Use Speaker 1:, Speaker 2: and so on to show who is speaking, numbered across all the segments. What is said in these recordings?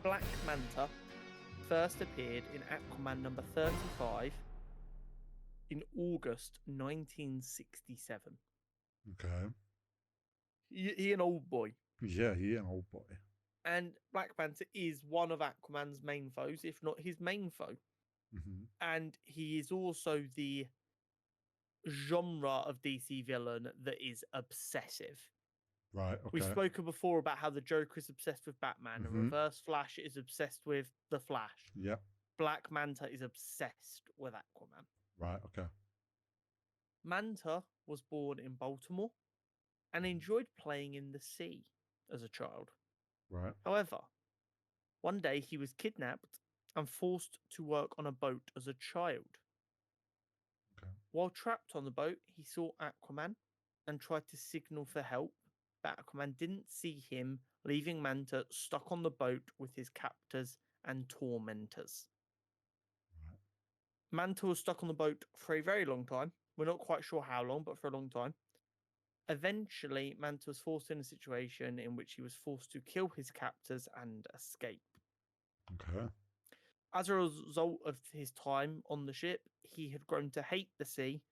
Speaker 1: Black Manta first appeared in Aquaman number 35 in August 1967.
Speaker 2: Okay.
Speaker 1: He an old boy.
Speaker 2: Yeah, he an old boy.
Speaker 1: And Black Manta is one of Aquaman's main foes, if not his main foe.
Speaker 2: Mm-hmm.
Speaker 1: And he is also the genre of DC villain that is obsessive.
Speaker 2: Right.
Speaker 1: We've
Speaker 2: Okay.
Speaker 1: spoken before about how the Joker is obsessed with Batman, and
Speaker 2: Mm-hmm.
Speaker 1: Reverse Flash is obsessed with the Flash.
Speaker 2: Yep.
Speaker 1: Black Manta is obsessed with Aquaman.
Speaker 2: Right. Okay.
Speaker 1: Manta was born in Baltimore and enjoyed playing in the sea as a child.
Speaker 2: Right.
Speaker 1: However, one day he was kidnapped and forced to work on a boat as a child.
Speaker 2: Okay.
Speaker 1: While trapped on the boat, he saw Aquaman and tried to signal for help, but Aquaman didn't see him, leaving Manta stuck on the boat with his captors and tormentors.
Speaker 2: Right.
Speaker 1: Manta was stuck on the boat for a very long time. We're not quite sure how long, but for a long time. Eventually, Manta was forced in a situation in which he was forced to kill his captors and escape.
Speaker 2: Okay.
Speaker 1: As a result of his time on the ship, he had grown to hate the sea,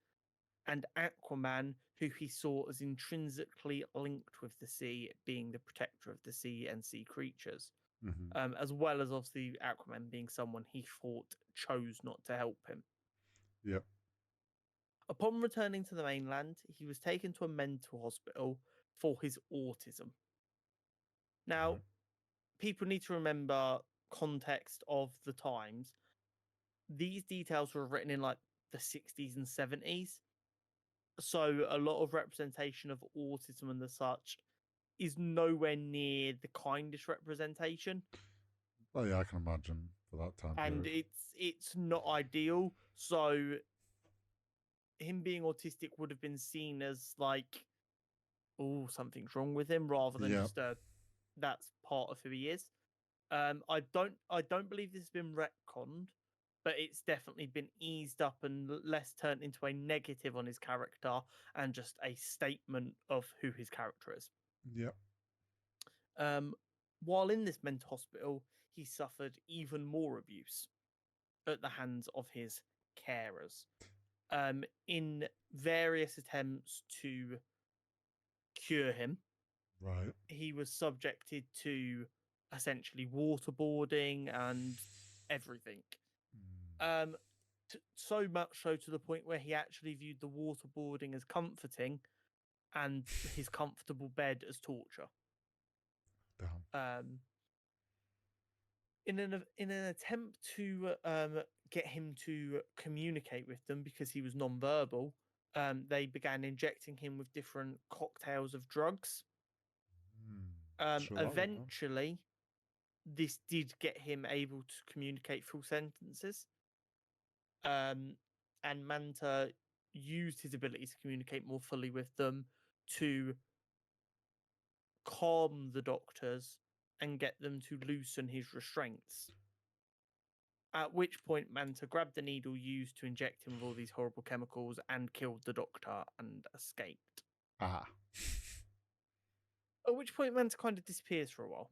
Speaker 1: and Aquaman, who he saw as intrinsically linked with the sea, being the protector of the sea and sea creatures,
Speaker 2: Mm-hmm.
Speaker 1: as well as obviously Aquaman being someone he thought chose not to help him.
Speaker 2: Yep.
Speaker 1: Upon returning to the mainland, he was taken to a mental hospital for his autism. Now,
Speaker 2: Right.
Speaker 1: people need to remember context of the times. These details were written in like the 60s and 70s. So a lot of representation of autism and the such is nowhere near the kindest representation.
Speaker 2: Oh yeah, I can imagine for that time
Speaker 1: And
Speaker 2: period.
Speaker 1: it's not ideal. So him being autistic would have been seen as like, oh, something's wrong with him, rather than
Speaker 2: Yeah.
Speaker 1: just that's part of who he is. I don't believe this has been retconned, but it's definitely been eased up and less turned into a negative on his character and just a statement of who his character is.
Speaker 2: Yep.
Speaker 1: Um, while in this mental hospital, he suffered even more abuse at the hands of his carers. In various attempts to cure him,
Speaker 2: Right.
Speaker 1: he was subjected to essentially waterboarding and everything.
Speaker 2: Mm.
Speaker 1: Um, so much so to the point where he actually viewed the waterboarding as comforting and his comfortable bed as torture.
Speaker 2: Damn.
Speaker 1: Um, in an attempt to get him to communicate with them because he was non-verbal, they began injecting him with different cocktails of drugs.
Speaker 2: Sure. That would help.
Speaker 1: Eventually, this did get him able to communicate full sentences. Um, and Manta used his ability to communicate more fully with them to calm the doctors and get them to loosen his restraints. At which point, Manta grabbed the needle used to inject him with all these horrible chemicals and killed the doctor and escaped.
Speaker 2: Ah.
Speaker 1: At which point, Manta kind of disappears for a while,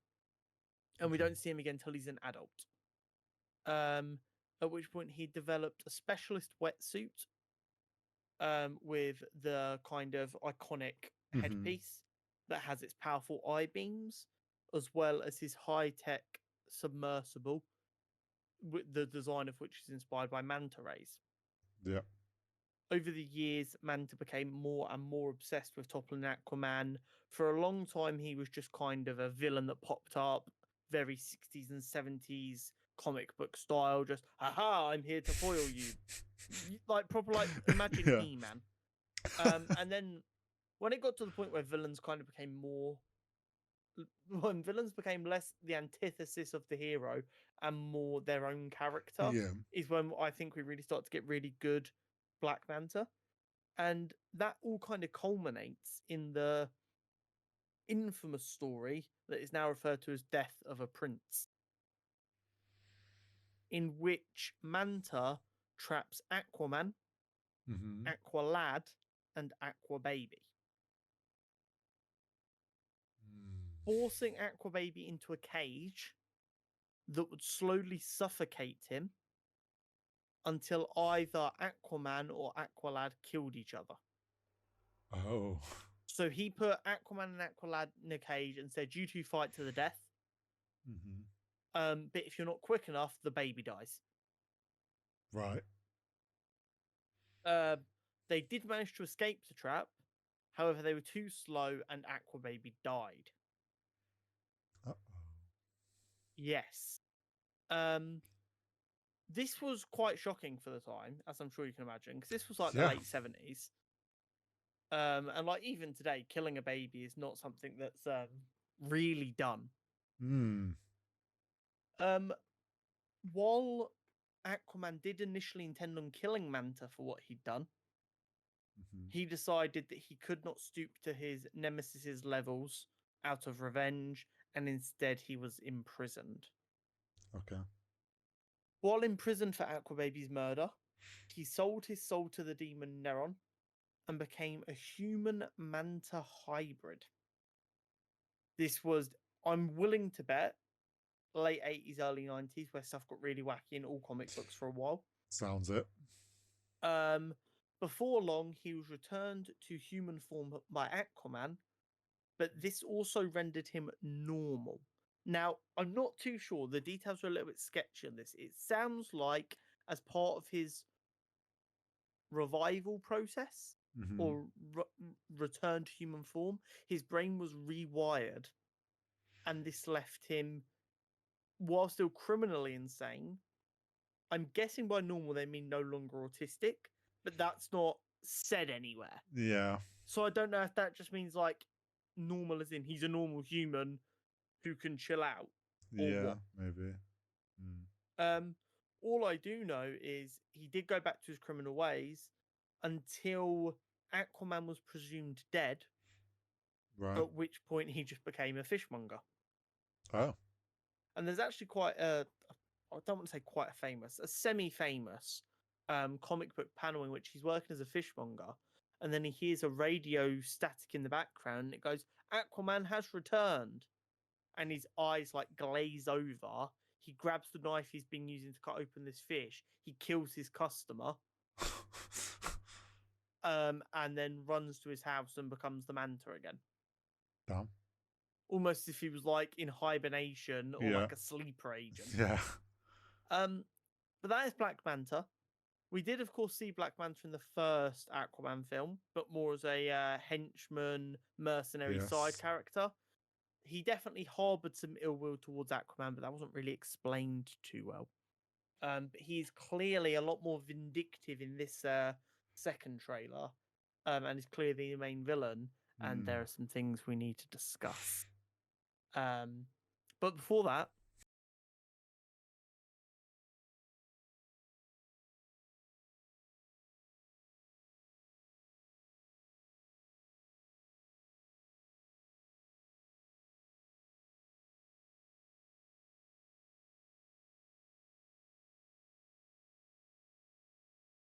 Speaker 1: and we
Speaker 2: Okay.
Speaker 1: don't see him again until he's an adult. Um, at which point, he developed a specialist wetsuit with the kind of iconic
Speaker 2: Mm-hmm.
Speaker 1: headpiece that has its powerful eye beams, as well as his high tech submersible, with the design of which is inspired by manta rays.
Speaker 2: Yep.
Speaker 1: Over the years, Manta became more and more obsessed with toppling Aquaman. For a long time, he was just kind of a villain that popped up, very 60s and 70s comic book style, just, haha, I'm here to foil you. Like, proper, like, imagine
Speaker 2: Yeah.
Speaker 1: He Man. And then when it got to the point where villains kind of became more, when villains became less the antithesis of the hero and more their own character,
Speaker 2: Yeah.
Speaker 1: is when I think we really start to get really good Black Manta. And that all kind of culminates in the infamous story that is now referred to as Death of a Prince, in which Manta traps Aquaman,
Speaker 2: Mm-hmm.
Speaker 1: Aqualad, and Aquababy,
Speaker 2: Mm.
Speaker 1: forcing Aquababy into a cage that would slowly suffocate him until either Aquaman or Aqualad killed each other.
Speaker 2: Oh.
Speaker 1: So he put Aquaman and Aqualad in a cage and said, "You two fight to the death. But if you're not quick enough, the baby dies."
Speaker 2: Right.
Speaker 1: They did manage to escape the trap. However, they were too slow and Aquababy died.
Speaker 2: Uh-oh.
Speaker 1: Yes. This was quite shocking for the time, as I'm sure you can imagine, because this was like the late 70s. And like even today, killing a baby is not something that's really done. While Aquaman did initially intend on killing Manta for what he'd done, he decided that he could not stoop to his nemesis's levels out of revenge, and instead he was imprisoned.
Speaker 2: Okay.
Speaker 1: While imprisoned for Aquababy's murder, he sold his soul to the demon Neron and became a human manta hybrid. This was, I'm willing to bet, late 80s, early 90s, where stuff got really wacky in all comic books for a while.
Speaker 2: Sounds it.
Speaker 1: Before long, he was returned to human form by Aquaman, but this also rendered him normal. Now, I'm not too sure. The details are a little bit sketchy on this. It sounds like as part of his revival process or return to human form, his brain was rewired, and this left him, while still criminally insane. I'm guessing by normal they mean no longer autistic, but that's not said anywhere.
Speaker 2: Yeah.
Speaker 1: So I don't know if that just means like normal as in he's a normal human who can chill out.
Speaker 2: Yeah,
Speaker 1: what.
Speaker 2: maybe.
Speaker 1: All I do know is he did go back to his criminal ways until Aquaman was presumed dead,
Speaker 2: Right.
Speaker 1: at which point he just became a fishmonger.
Speaker 2: Oh.
Speaker 1: And there's actually quite a, I don't want to say quite a famous, a semi-famous comic book panel in which he's working as a fishmonger, and then he hears a radio static in the background, and it goes, "Aquaman has returned," and his eyes like glaze over. He grabs the knife he's been using to cut open this fish. He kills his customer, and then runs to his house and becomes the Manta again.
Speaker 2: Damn.
Speaker 1: Almost as if he was like in hibernation or like a sleeper agent.
Speaker 2: Yeah.
Speaker 1: But that is Black Manta. We did, of course, see Black Manta in the first Aquaman film, but more as a henchman, mercenary side character. He definitely harbored some ill will towards Aquaman, but that wasn't really explained too well. But he's clearly a lot more vindictive in this second trailer, and is clearly the main villain. And there are some things we need to discuss. But before that,